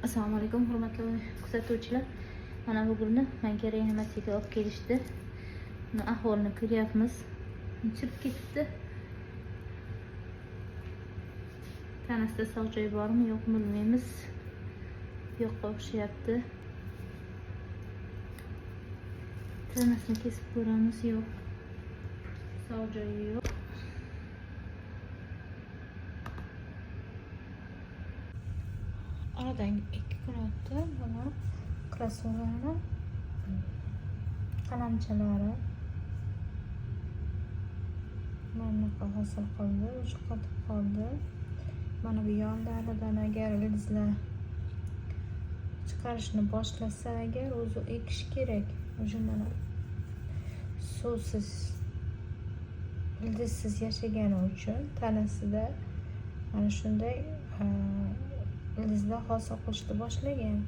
Assalomu alaykum hurmatli kuzatuvchilar. Mana bugun menga reanimatsiyaga olib kelishdi. Buni ahvolini ko'ryapmiz. Chirib ketibdi. Tanasida sog' joy bormi, yo'qmi bilmaymiz. Yo'qqa o'xshayapti. Tanasini kesib ko'ramiz, yo'q. Sog' joyi yo'q. Aradan 2 kun o'tdi. Buni krossovklarni, qalamchalari mana hosil qildi, o'sha qotib qoldi. Mana bu yonlaridan agar ildizlar chiqarishni boshlasa, agar o'zi ekish kerak. O'sha mana suvsiz, ildizsiz yashagani uchun tanasida mana shunday ildizlar hosil qilishni boshlagan.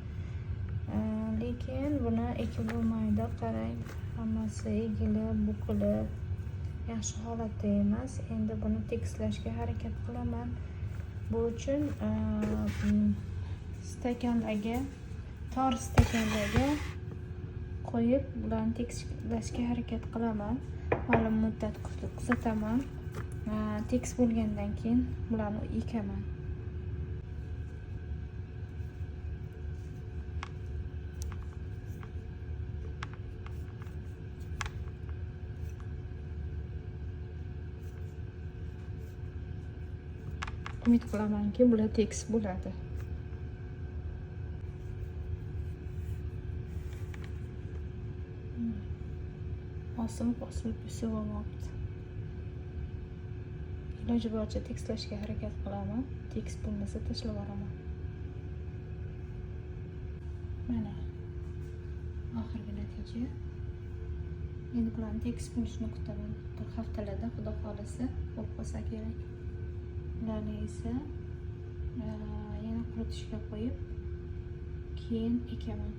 Lekin buni ekib bo'lmaydi. Qarang, hammasi egilib, bukilib, yaxshi holatda emas. Endi buni tekislashga harakat qilaman. Bu uchun stakanlarga, tor stakanlarga qo'yib, bularni tekislashga harakat qilaman. Ma'lum muddat kuzataman. Tekis bo'lgandan keyin bularni ekaman. Umid qilamanki, bular tekis bo'ladi. Osilib suvamoqda. Iloji boricha tekislashga harakat qilaman. Tekis bo'lmasa tashlab yuboraman. Mana oxirgi natija. Endi bularni tekis bo'lishini kutaman. Bir haftalarda xudo xolisa bo'lib qolsa kerak. Ularni esa yana quritishga qo'yib, keyin ekaman.